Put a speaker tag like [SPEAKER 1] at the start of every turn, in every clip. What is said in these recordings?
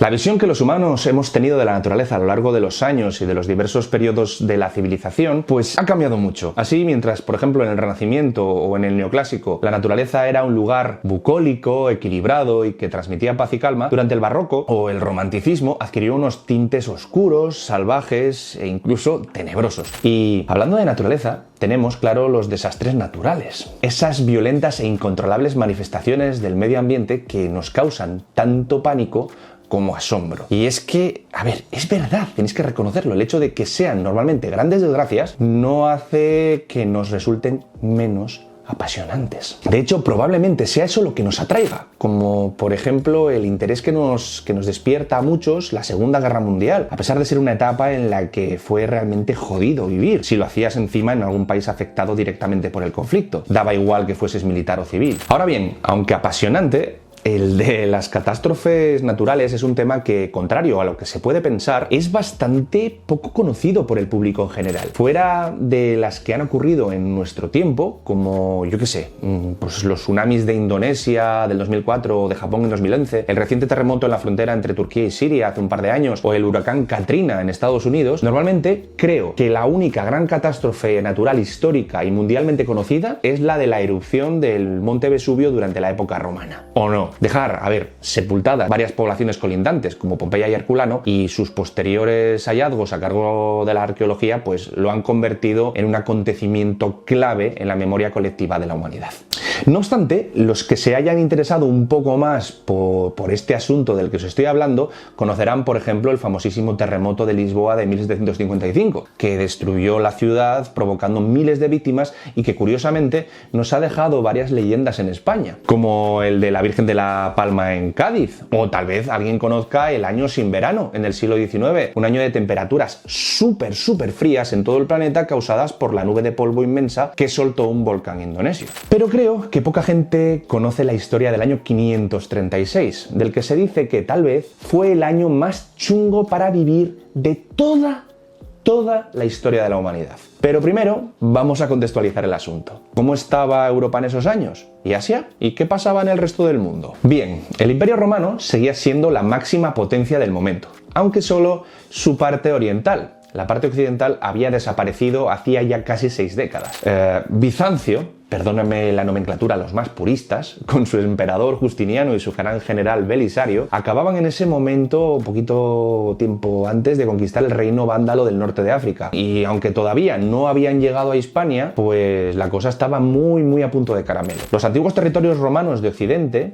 [SPEAKER 1] La visión que los humanos hemos tenido de la naturaleza a lo largo de los años y de los diversos periodos de la civilización, pues ha cambiado mucho. Así, mientras, por ejemplo, en el Renacimiento o en el Neoclásico, la naturaleza era un lugar bucólico, equilibrado y que transmitía paz y calma, durante el Barroco o el Romanticismo adquirió unos tintes oscuros, salvajes e incluso tenebrosos. Y hablando de naturaleza, tenemos, claro, los desastres naturales. Esas violentas e incontrolables manifestaciones del medio ambiente que nos causan tanto pánico como asombro. Y es que, a ver, es verdad, tenéis que reconocerlo, el hecho de que sean normalmente grandes desgracias no hace que nos resulten menos apasionantes. De hecho, probablemente sea eso lo que nos atraiga, como por ejemplo el interés que nos despierta a muchos la Segunda Guerra Mundial, a pesar de ser una etapa en la que fue realmente jodido vivir, si lo hacías encima en algún país afectado directamente por el conflicto. Daba igual que fueses militar o civil. Ahora bien, aunque apasionante, el de las catástrofes naturales es un tema que, contrario a lo que se puede pensar, es bastante poco conocido por el público en general. Fuera de las que han ocurrido en nuestro tiempo, como, yo qué sé, pues los tsunamis de Indonesia del 2004 o de Japón en 2011, el reciente terremoto en la frontera entre Turquía y Siria hace un par de años, o el huracán Katrina en Estados Unidos, normalmente creo que la única gran catástrofe natural histórica y mundialmente conocida es la de la erupción del monte Vesubio durante la época romana. ¿O no? Dejar, a ver, sepultadas varias poblaciones colindantes como Pompeya y Herculano y sus posteriores hallazgos a cargo de la arqueología pues lo han convertido en un acontecimiento clave en la memoria colectiva de la humanidad. No obstante, los que se hayan interesado un poco más por este asunto del que os estoy hablando conocerán, por ejemplo, el famosísimo terremoto de Lisboa de 1755, que destruyó la ciudad provocando miles de víctimas y que curiosamente nos ha dejado varias leyendas en España, como el de la Virgen de la Palma en Cádiz, o tal vez alguien conozca el año sin verano en el siglo XIX, un año de temperaturas súper frías en todo el planeta causadas por la nube de polvo inmensa que soltó un volcán indonesio. Pero creo que poca gente conoce la historia del año 536, del que se dice que tal vez fue el año más chungo para vivir de toda la historia de la humanidad. Pero primero vamos a contextualizar el asunto. ¿Cómo estaba Europa en esos años? ¿Y Asia? ¿Y qué pasaba en el resto del mundo? Bien, el Imperio Romano seguía siendo la máxima potencia del momento, aunque solo su parte oriental. La parte occidental había desaparecido hacía ya casi 6 décadas. Bizancio, perdónenme la nomenclatura a los más puristas, con su emperador Justiniano y su gran general Belisario, acababan en ese momento, poquito tiempo antes, de conquistar el reino vándalo del norte de África. Y aunque todavía no habían llegado a Hispania, pues la cosa estaba muy a punto de caramelo. Los antiguos territorios romanos de Occidente,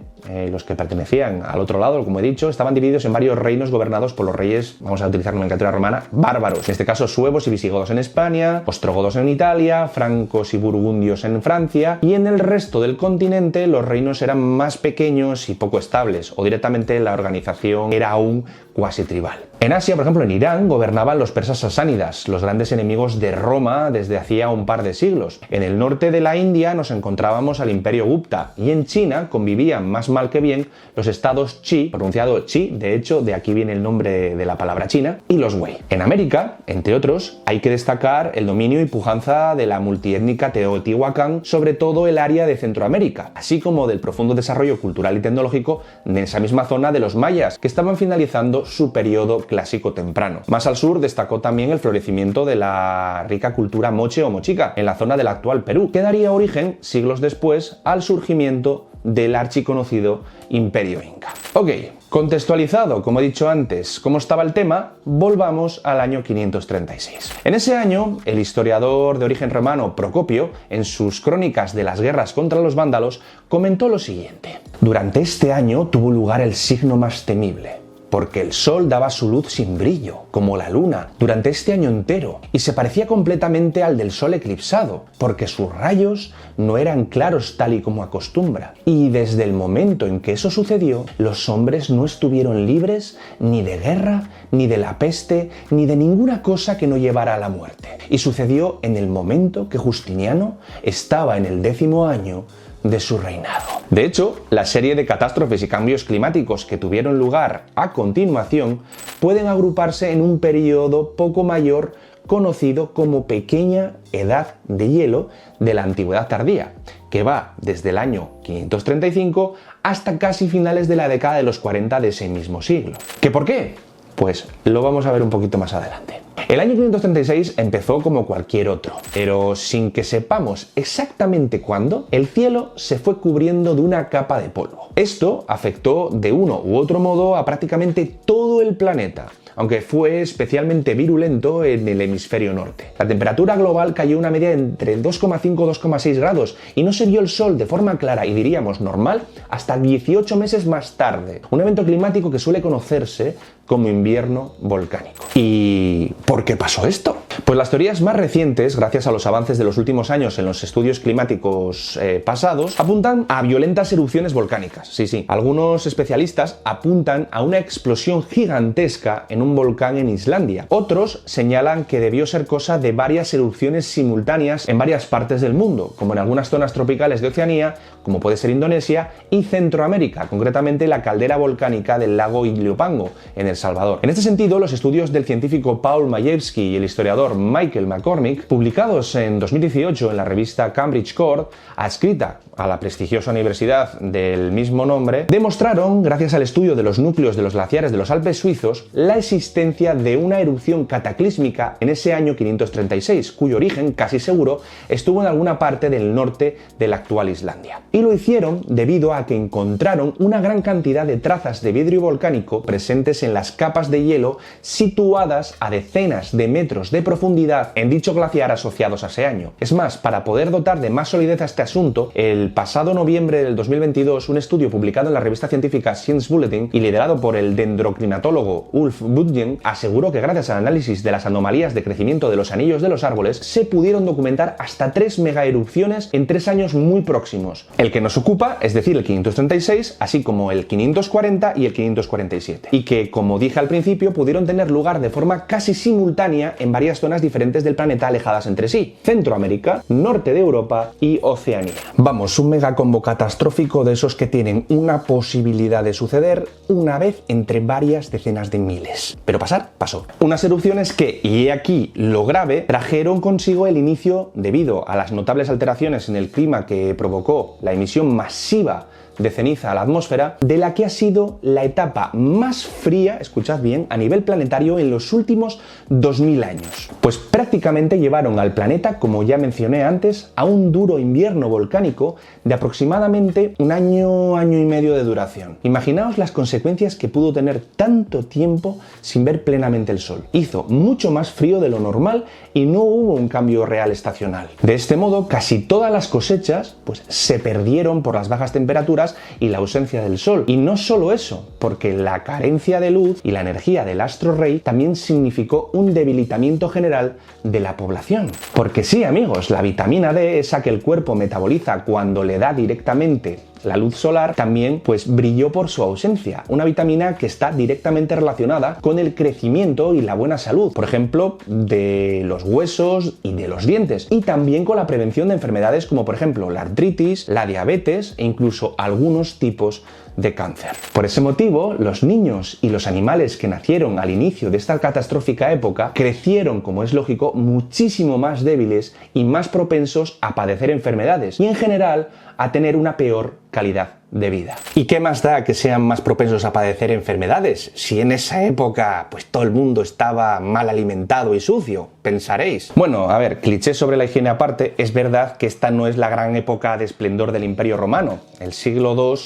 [SPEAKER 1] los que pertenecían al otro lado, como he dicho, estaban divididos en varios reinos gobernados por los reyes, vamos a utilizar nomenclatura romana, bárbaros. En este caso, suevos y visigodos en España, ostrogodos en Italia, francos y burgundios en Francia, y en el resto del continente los reinos eran más pequeños y poco estables, o directamente la organización era aún cuasi tribal. En Asia, por ejemplo, en Irán, gobernaban los persas sasánidas, los grandes enemigos de Roma desde hacía un par de siglos. En el norte de la India nos encontrábamos al Imperio Gupta, y en China convivían más mal que bien los estados Qi, pronunciado Qi, de hecho de aquí viene el nombre de la palabra China, y los Wei. En América, entre otros, hay que destacar el dominio y pujanza de la multiétnica Teotihuacán, sobre todo el área de Centroamérica, así como del profundo desarrollo cultural y tecnológico de esa misma zona de los mayas, que estaban finalizando su periodo clásico temprano. Más al sur destacó también el florecimiento de la rica cultura moche o mochica en la zona del actual Perú, que daría origen, siglos después, al surgimiento del archiconocido Imperio Inca. Ok, contextualizado, como he dicho antes, cómo estaba el tema, volvamos al año 536. En ese año, el historiador de origen romano Procopio, en sus crónicas de las guerras contra los vándalos, comentó lo siguiente: durante este año tuvo lugar el signo más temible, porque el sol daba su luz sin brillo, como la luna, durante este año entero, y se parecía completamente al del sol eclipsado, porque sus rayos no eran claros tal y como acostumbra. Y desde el momento en que eso sucedió, los hombres no estuvieron libres ni de guerra, ni de la peste, ni de ninguna cosa que no llevara a la muerte. Y sucedió en el momento que Justiniano estaba en el 10º año de su reinado. De hecho, la serie de catástrofes y cambios climáticos que tuvieron lugar a continuación pueden agruparse en un periodo poco mayor conocido como Pequeña Edad de Hielo de la Antigüedad Tardía, que va desde el año 535 hasta casi finales de la década de los 40 de ese mismo siglo. ¿Qué por qué? Pues lo vamos a ver un poquito más adelante. El año 536 empezó como cualquier otro, pero sin que sepamos exactamente cuándo, el cielo se fue cubriendo de una capa de polvo. Esto afectó de uno u otro modo a prácticamente todo el planeta, aunque fue especialmente virulento en el hemisferio norte. La temperatura global cayó una media entre 2,5 y 2,6 grados y no se vio el sol de forma clara y diríamos normal hasta 18 meses más tarde, un evento climático que suele conocerse como invierno volcánico. ¿Y por qué pasó esto? Pues las teorías más recientes, gracias a los avances de los últimos años en los estudios climáticos pasados, apuntan a violentas erupciones volcánicas. Sí, algunos especialistas apuntan a una explosión gigantesca en un volcán en Islandia. Otros señalan que debió ser cosa de varias erupciones simultáneas en varias partes del mundo, como en algunas zonas tropicales de Oceanía, como puede ser Indonesia, y Centroamérica, concretamente la caldera volcánica del lago Iliopango, en El Salvador. En este sentido, los estudios del científico Paul Majewski y el historiador Michael McCormick, publicados en 2018 en la revista Cambridge Core, adscrita a la prestigiosa universidad del mismo nombre, demostraron, gracias al estudio de los núcleos de los glaciares de los Alpes suizos, la existencia de una erupción cataclísmica en ese año 536, cuyo origen, casi seguro, estuvo en alguna parte del norte de la actual Islandia. Y lo hicieron debido a que encontraron una gran cantidad de trazas de vidrio volcánico presentes en las capas de hielo situadas a decenas de metros de profundidad en dicho glaciar asociados a ese año. Es más, para poder dotar de más solidez a este asunto, el pasado noviembre del 2022, un estudio publicado en la revista científica Science Bulletin y liderado por el dendrocrinatólogo Ulf Budgen aseguró que gracias al análisis de las anomalías de crecimiento de los anillos de los árboles se pudieron documentar hasta 3 megaerupciones en 3 años muy próximos. El que nos ocupa, es decir, el 536, así como el 540 y el 547. Y que, como dije al principio, pudieron tener lugar de forma casi simultánea en varias zonas diferentes del planeta alejadas entre sí: Centroamérica, norte de Europa y Oceanía. Vamos, un megacombo catastrófico de esos que tienen una posibilidad de suceder una vez entre varias decenas de miles. Pero pasar, pasó. Unas erupciones que, y he aquí lo grave, trajeron consigo el inicio, debido a las notables alteraciones en el clima que provocó la emisión masiva de ceniza a la atmósfera, de la que ha sido la etapa más fría, escuchad bien, a nivel planetario en los últimos 2000 años. Pues prácticamente llevaron al planeta, como ya mencioné antes, a un duro invierno volcánico de aproximadamente un año, año y medio de duración. Imaginaos las consecuencias que pudo tener tanto tiempo sin ver plenamente el sol. Hizo mucho más frío de lo normal y no hubo un cambio real estacional. De este modo, casi todas las cosechas pues, se perdieron por las bajas temperaturas y la ausencia del sol. Y no solo eso, porque la carencia de luz y la energía del astro rey también significó un debilitamiento general de la población. Porque sí, amigos, la vitamina D, esa que el cuerpo metaboliza cuando le da directamente la luz solar, también pues brilló por su ausencia, una vitamina que está directamente relacionada con el crecimiento y la buena salud, por ejemplo, de los huesos y de los dientes, y también con la prevención de enfermedades como por ejemplo la artritis, la diabetes e incluso algunos tipos de cáncer. Por ese motivo, los niños y los animales que nacieron al inicio de esta catastrófica época crecieron, como es lógico, muchísimo más débiles y más propensos a padecer enfermedades y en general a tener una peor calidad de vida. ¿Y qué más da que sean más propensos a padecer enfermedades si en esa época pues todo el mundo estaba mal alimentado y sucio? Pensaréis. Bueno, a ver, clichés sobre la higiene aparte, es verdad que esta no es la gran época de esplendor del Imperio Romano. El siglo II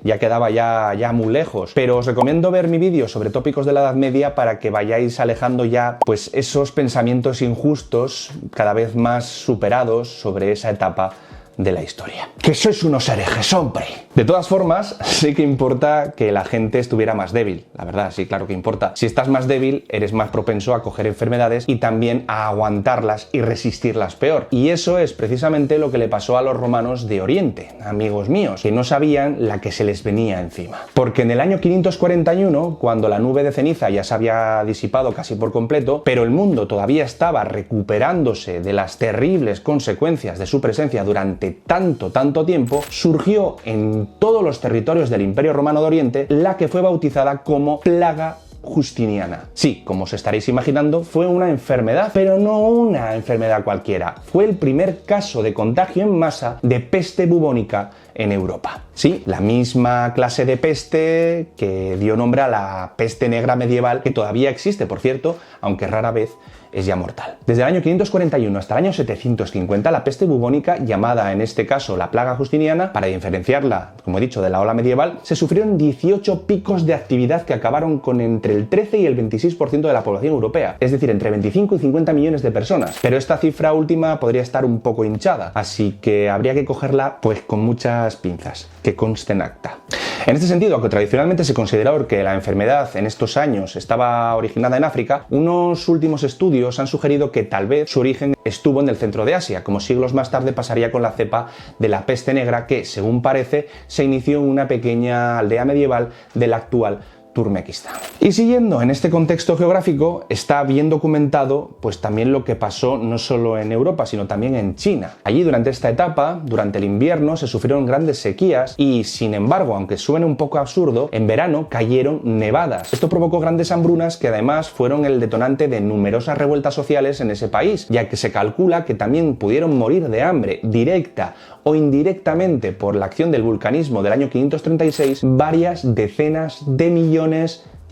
[SPEAKER 1] ya quedaba ya muy lejos, pero os recomiendo ver mi vídeo sobre tópicos de la Edad Media para que vayáis alejando ya pues esos pensamientos injustos cada vez más superados sobre esa etapa de la historia. ¡Que sois unos herejes, hombre! De todas formas, sí que importa que la gente estuviera más débil. La verdad, sí, claro que importa. Si estás más débil, eres más propenso a coger enfermedades y también a aguantarlas y resistirlas peor. Y eso es precisamente lo que le pasó a los romanos de Oriente, amigos míos, que no sabían la que se les venía encima. Porque en el año 541, cuando la nube de ceniza ya se había disipado casi por completo, pero el mundo todavía estaba recuperándose de las terribles consecuencias de su presencia durante tanto tiempo, surgió en todos los territorios del Imperio Romano de Oriente la que fue bautizada como plaga justiniana. Sí, como os estaréis imaginando, fue una enfermedad, pero no una enfermedad cualquiera. Fue el primer caso de contagio en masa de peste bubónica en Europa. Sí, la misma clase de peste que dio nombre a la peste negra medieval, que todavía existe, por cierto, aunque rara vez es ya mortal. Desde el año 541 hasta el año 750, la peste bubónica, llamada en este caso la plaga justiniana, para diferenciarla, como he dicho, de la ola medieval, se sufrieron 18 picos de actividad que acabaron con entre el 13 y el 26% de la población europea, es decir, entre 25 y 50 millones de personas. Pero esta cifra última podría estar un poco hinchada, así que habría que cogerla pues con muchas pinzas, que conste en acta. En este sentido, aunque tradicionalmente se consideró que la enfermedad en estos años estaba originada en África, unos últimos estudios han sugerido que tal vez su origen estuvo en el centro de Asia, como siglos más tarde pasaría con la cepa de la peste negra que, según parece, se inició en una pequeña aldea medieval del actual Turkmenistán. Y siguiendo en este contexto geográfico, está bien documentado pues también lo que pasó no solo en Europa, sino también en China. Allí durante esta etapa, durante el invierno, se sufrieron grandes sequías y, sin embargo, aunque suene un poco absurdo, en verano cayeron nevadas. Esto provocó grandes hambrunas que además fueron el detonante de numerosas revueltas sociales en ese país, ya que se calcula que también pudieron morir de hambre directa o indirectamente por la acción del vulcanismo del año 536 varias decenas de millones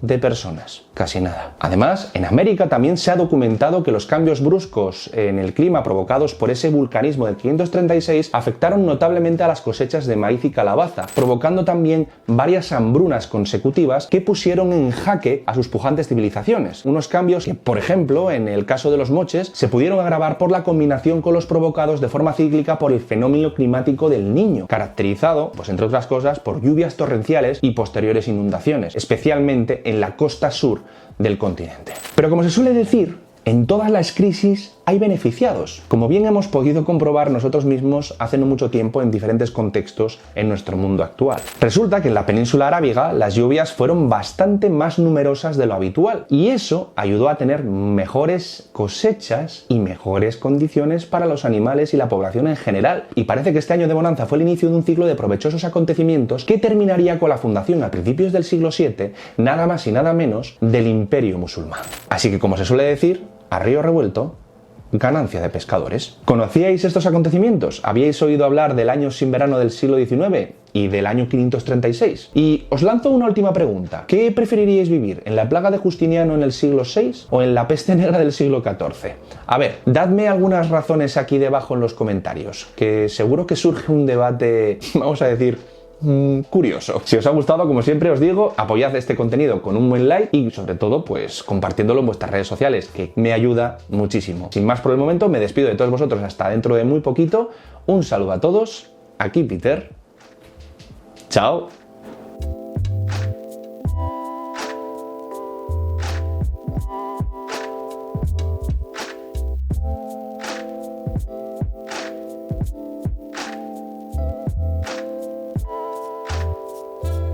[SPEAKER 1] de personas. Casi nada. Además, en América también se ha documentado que los cambios bruscos en el clima provocados por ese vulcanismo del 536 afectaron notablemente a las cosechas de maíz y calabaza, provocando también varias hambrunas consecutivas que pusieron en jaque a sus pujantes civilizaciones. Unos cambios que, por ejemplo, en el caso de los moches, se pudieron agravar por la combinación con los provocados de forma cíclica por el fenómeno climático del Niño, caracterizado, pues entre otras cosas, por lluvias torrenciales y posteriores inundaciones, especialmente en la costa sur del continente. Pero como se suele decir, en todas las crisis hay beneficiados, como bien hemos podido comprobar nosotros mismos hace no mucho tiempo en diferentes contextos en nuestro mundo actual. Resulta que en la península arábiga las lluvias fueron bastante más numerosas de lo habitual y eso ayudó a tener mejores cosechas y mejores condiciones para los animales y la población en general. Y parece que este año de bonanza fue el inicio de un ciclo de provechosos acontecimientos que terminaría con la fundación a principios del siglo VII, nada más y nada menos, del Imperio musulmán. Así que, como se suele decir, a río revuelto, ganancia de pescadores. ¿Conocíais estos acontecimientos? ¿Habíais oído hablar del año sin verano del siglo XIX y del año 536? Y os lanzo una última pregunta. ¿Qué preferiríais vivir? ¿En la plaga de Justiniano en el siglo VI o en la peste negra del siglo XIV? A ver, dadme algunas razones aquí debajo en los comentarios, que seguro que surge un debate, vamos a decir, curioso. Si os ha gustado, como siempre os digo, apoyad este contenido con un buen like y sobre todo pues compartiéndolo en vuestras redes sociales, que me ayuda muchísimo. Sin más por el momento, me despido de todos vosotros hasta dentro de muy poquito. Un saludo a todos, aquí Peter. Chao.